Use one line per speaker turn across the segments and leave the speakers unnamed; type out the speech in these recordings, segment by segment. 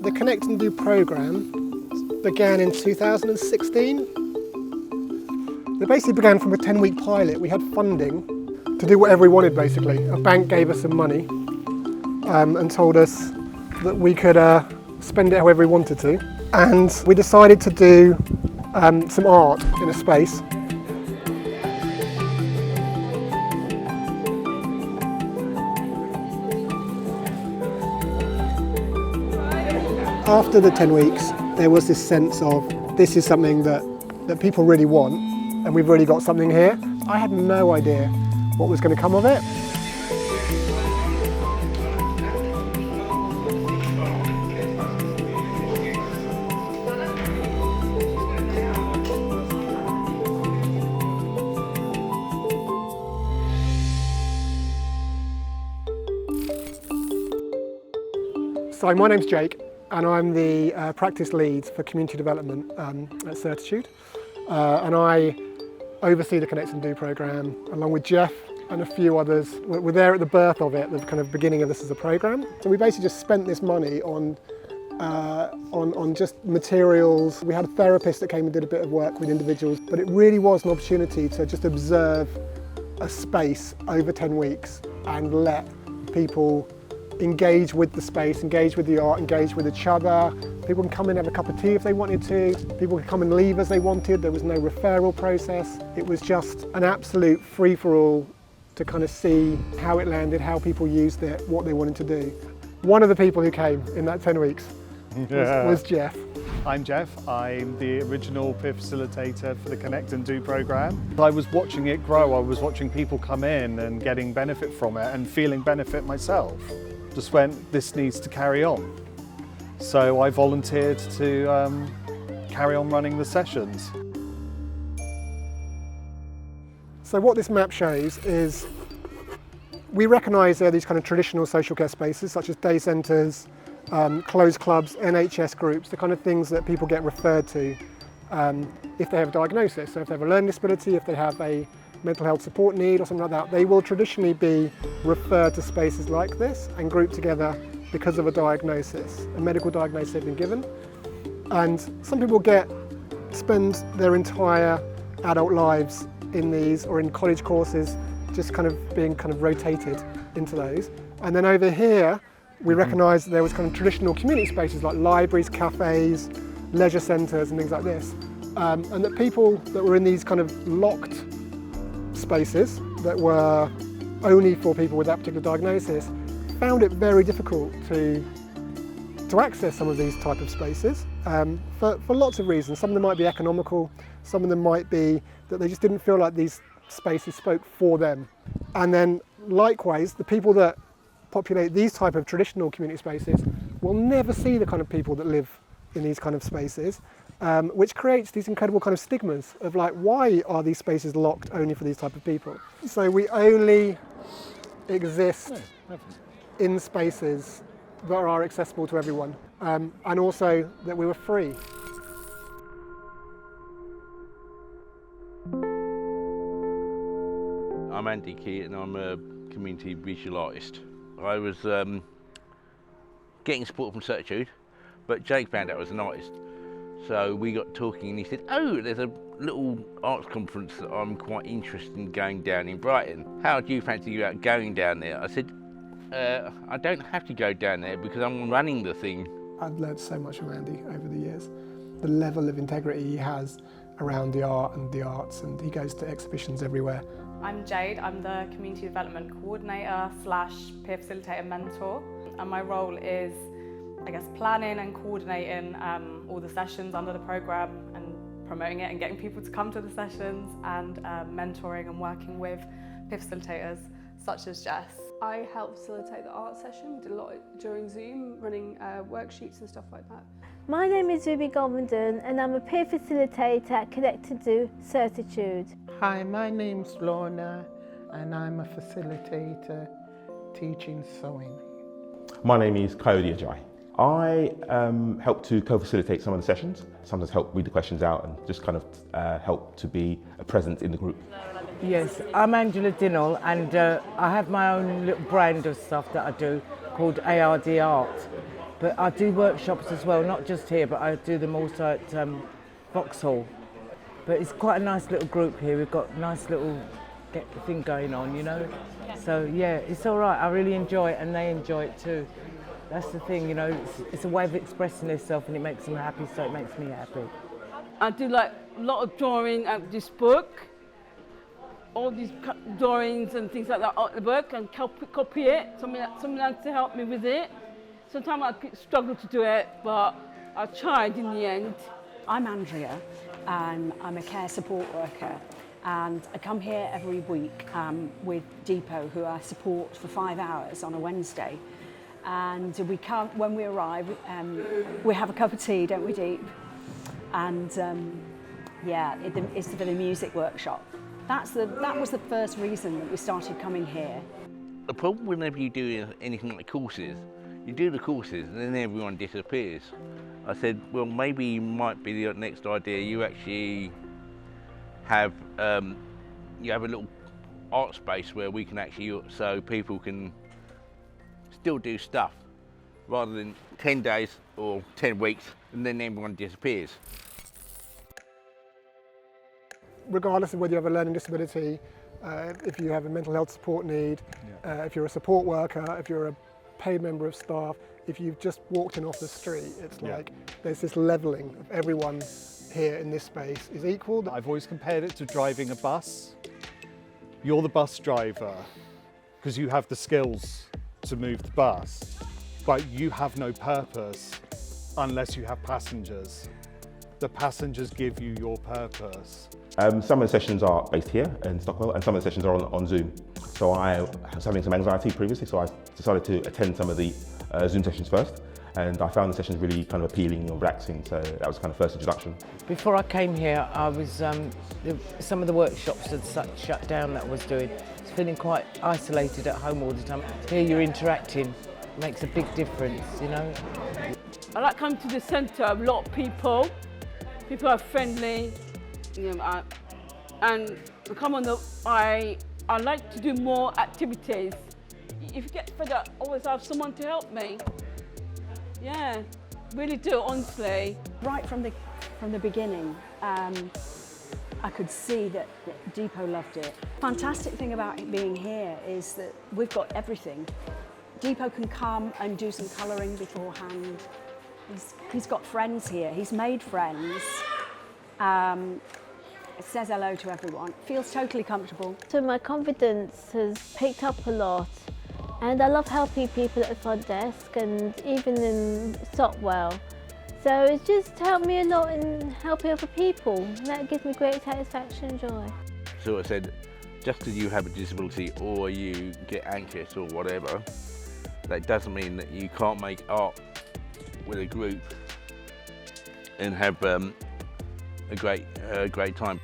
The Connect and Do programme began in 2016. It basically began from a 10-week pilot. We had funding to do whatever we wanted, basically. A bank gave us some money and told us that we could spend it however we wanted to. And we decided to do some art in a space. After the 10 weeks, there was this sense of this is something that people really want, and we've really got something here. I had no idea what was going to come of it. So my name's Jake, and I'm the practice lead for community development at Certitude. And I oversee the Connect and Do programme along with Jeff and a few others. We're there at the birth of it, the kind of beginning of this as a programme. So we basically just spent this money on just materials. We had a therapist that came and did a bit of work with individuals, but it really was an opportunity to just observe a space over 10 weeks and let people engage with the space, engage with the art, engage with each other. People can come in and have a cup of tea if they wanted to. People could come and leave as they wanted. There was no referral process. It was just an absolute free-for-all to kind of see how it landed, how people used it, what they wanted to do. One of the people who came in that 10 weeks was Jeff.
I'm Jeff. I'm the original peer facilitator for the Connect and Do programme. I was watching it grow. I was watching people come in and getting benefit from it and feeling benefit myself. Just went, this needs to carry on. So I volunteered to carry on running the sessions.
So what this map shows is we recognise there are these kind of traditional social care spaces such as day centres, closed clubs, NHS groups, the kind of things that people get referred to if they have a diagnosis. So if they have a learning disability, if they have a mental health support need or something like that, they will traditionally be referred to spaces like this and grouped together because of a diagnosis, a medical diagnosis they've been given. And some people spend their entire adult lives in these or in college courses just kind of being rotated into those. And then over here, we recognise that there was kind of traditional community spaces like libraries, cafes, leisure centres and things like this. And that people that were in these kind of locked spaces that were only for people with that particular diagnosis found it very difficult to access some of these type of spaces for lots of reasons. Some of them might be economical, some of them might be that they just didn't feel like these spaces spoke for them. And then likewise, the people that populate these type of traditional community spaces will never see the kind of people that live in these kind of spaces, which creates these incredible kind of stigmas of like, why are these spaces locked only for these type of people? So we only exist in spaces that are accessible to everyone, and also that we were free.
I'm Andy Key and I'm a community visual artist. I was getting support from Certitude, but Jake found out I was an artist. So we got talking and he said, oh, there's a little arts conference that I'm quite interested in going down in Brighton. How do you fancy about going down there? I said, I don't have to go down there because I'm running the thing.
I've learned so much from Andy over the years. The level of integrity he has around the art and the arts, and he goes to exhibitions everywhere.
I'm Jade, I'm the Community Development Coordinator / peer facilitator mentor, and my role is, I guess, planning and coordinating all the sessions under the programme and promoting it and getting people to come to the sessions, and mentoring and working with peer facilitators such as Jess.
I help facilitate the art session. We did a lot during Zoom, running worksheets and stuff like that.
My name is Ruby Golmondon and I'm a peer facilitator at Connect and Do Certitude.
Hi, my name's Lorna and I'm a facilitator teaching sewing.
My name is Coyote Ajay. I help to co-facilitate some of the sessions, sometimes help read the questions out and just kind of help to be a presence in the group.
Yes, I'm Angela Dinnell and I have my own little brand of stuff that I do called ARD Art. But I do workshops as well, not just here, but I do them also at Vauxhall. But it's quite a nice little group here. We've got a nice little thing going on, you know. So yeah, it's all right. I really enjoy it, and they enjoy it too. That's the thing, you know. It's a way of expressing yourself, and it makes them happy. So it makes me happy.
I do like a lot of drawing at this book. All these drawings and things like that at the book, and copy it. Someone else to help me with it. Sometimes I struggle to do it, but I tried in the end.
I'm Andrea, and I'm a care support worker, and I come here every week with Depot, who I support for 5 hours on a Wednesday. And we come, when we arrive, we have a cup of tea, don't we, Deep? And yeah, it's for the music workshop. That was the first reason that we started coming here.
The problem whenever you do anything like courses, you do the courses and then everyone disappears. I said, well, maybe might be the next idea. You actually have a little art space where we can actually, so people can still do stuff rather than 10 days or 10 weeks and then everyone disappears.
Regardless of whether you have a learning disability, if you have a mental health support need, if you're a support worker, if you're a paid member of staff, if you've just walked in off the street, it's like there's this levelling of everyone here in this space is equal.
I've always compared it to driving a bus. You're the bus driver because you have the skills to move the bus, but you have no purpose unless you have passengers. The passengers give you your purpose.
Some of the sessions are based here in Stockwell, and some of the sessions are on Zoom. So I was having some anxiety previously, so I decided to attend some of the Zoom sessions first, and I found the sessions really kind of appealing and relaxing, so that was kind of first introduction.
Before I came here, I was some of the workshops had shut down that I was doing. I was feeling quite isolated at home all the time. Here you're interacting, it makes a big difference, you know.
I like coming to the centre, a lot of people. People are friendly, you know, and I come on I like to do more activities. If you get fed up, always have someone to help me. Yeah, really do, honestly.
Right from the beginning, I could see that Depot loved it. Fantastic thing about it being here is that we've got everything. Depot can come and do some colouring beforehand. He's got friends here, he's made friends. Says hello to everyone, feels totally comfortable.
So my confidence has picked up a lot, and I love helping people at the front desk and even in Stockwell. So it's just helped me a lot in helping other people. That gives me great satisfaction and joy.
So I said, just because you have a disability or you get anxious or whatever, that doesn't mean that you can't make art with a group and have a great time.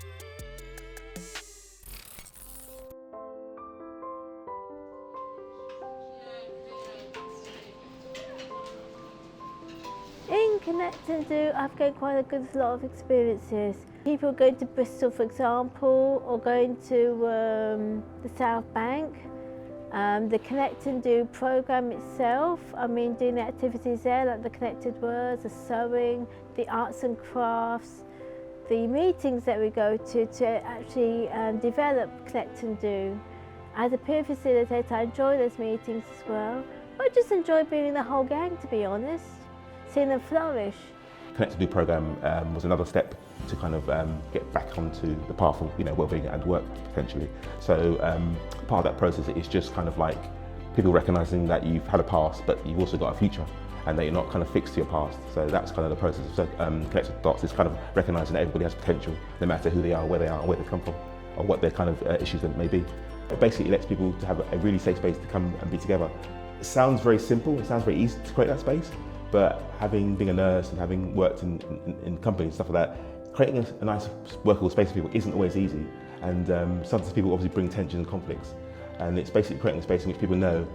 In Connect and Do, I've gained quite a good lot of experiences. People going to Bristol, for example, or going to the South Bank. The Connect and Do programme itself, I mean, doing the activities there, like the connected words, the sewing, the arts and crafts, the meetings that we go to actually develop Connect and Do. As a peer facilitator, I enjoy those meetings as well. I just enjoy being in the whole gang, to be honest, seeing them flourish.
Connect and Do programme was another step to kind of get back onto the path of wellbeing and work potentially. So part of that process is just kind of like people recognising that you've had a past, but you've also got a future, and that you're not kind of fixed to your past. So that's kind of the process. So Connected Dots is kind of recognising that everybody has potential, no matter who they are, where they they come from, or what their kind of issues may be. It basically lets people to have a really safe space to come and be together. It sounds very simple, it sounds very easy to create that space, but being a nurse and having worked in companies and stuff like that, creating a nice workable space for people isn't always easy, and sometimes people obviously bring tension and conflicts, and it's basically creating a space in which people know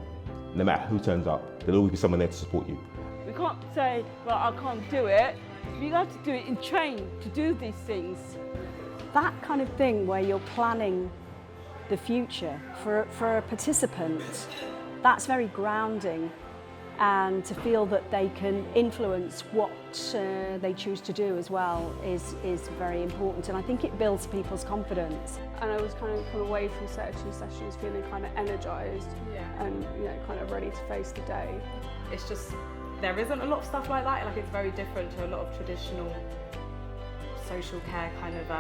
no matter who turns up, there'll always be someone there to support you.
We can't say, well, I can't do it. You have to do it in train to do these things.
That kind of thing where you're planning the future for a participant, that's very grounding. and to feel that they can influence what they choose to do as well is very important, and I think it builds people's confidence.
And I was kind of come away from Certitude sessions feeling kind of energised and kind of ready to face the day.
It's just, there isn't a lot of stuff like that. Like, it's very different to a lot of traditional social care kind of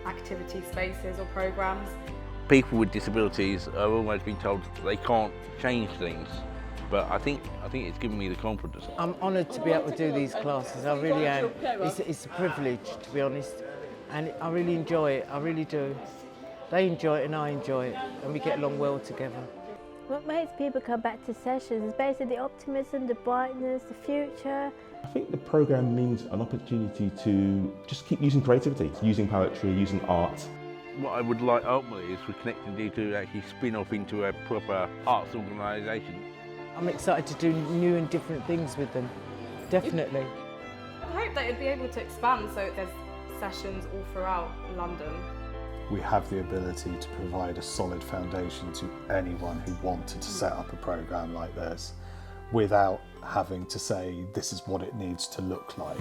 activity spaces or programmes.
People with disabilities are always being told they can't change things, but I think it's given me the confidence.
I'm honoured to be able to do these classes, I really am. It's a privilege, to be honest, and I really enjoy it, I really do. They enjoy it and I enjoy it, and we get along well together.
What makes people come back to sessions is basically the optimism, the brightness, the future.
I think the programme means an opportunity to just keep using creativity, using poetry, using art.
What I would like ultimately is for Connect and Do to actually spin off into a proper arts organisation.
I'm excited to do new and different things with them, definitely.
I hope that it'd be able to expand so there's sessions all throughout London.
We have the ability to provide a solid foundation to anyone who wanted to set up a programme like this without having to say this is what it needs to look like.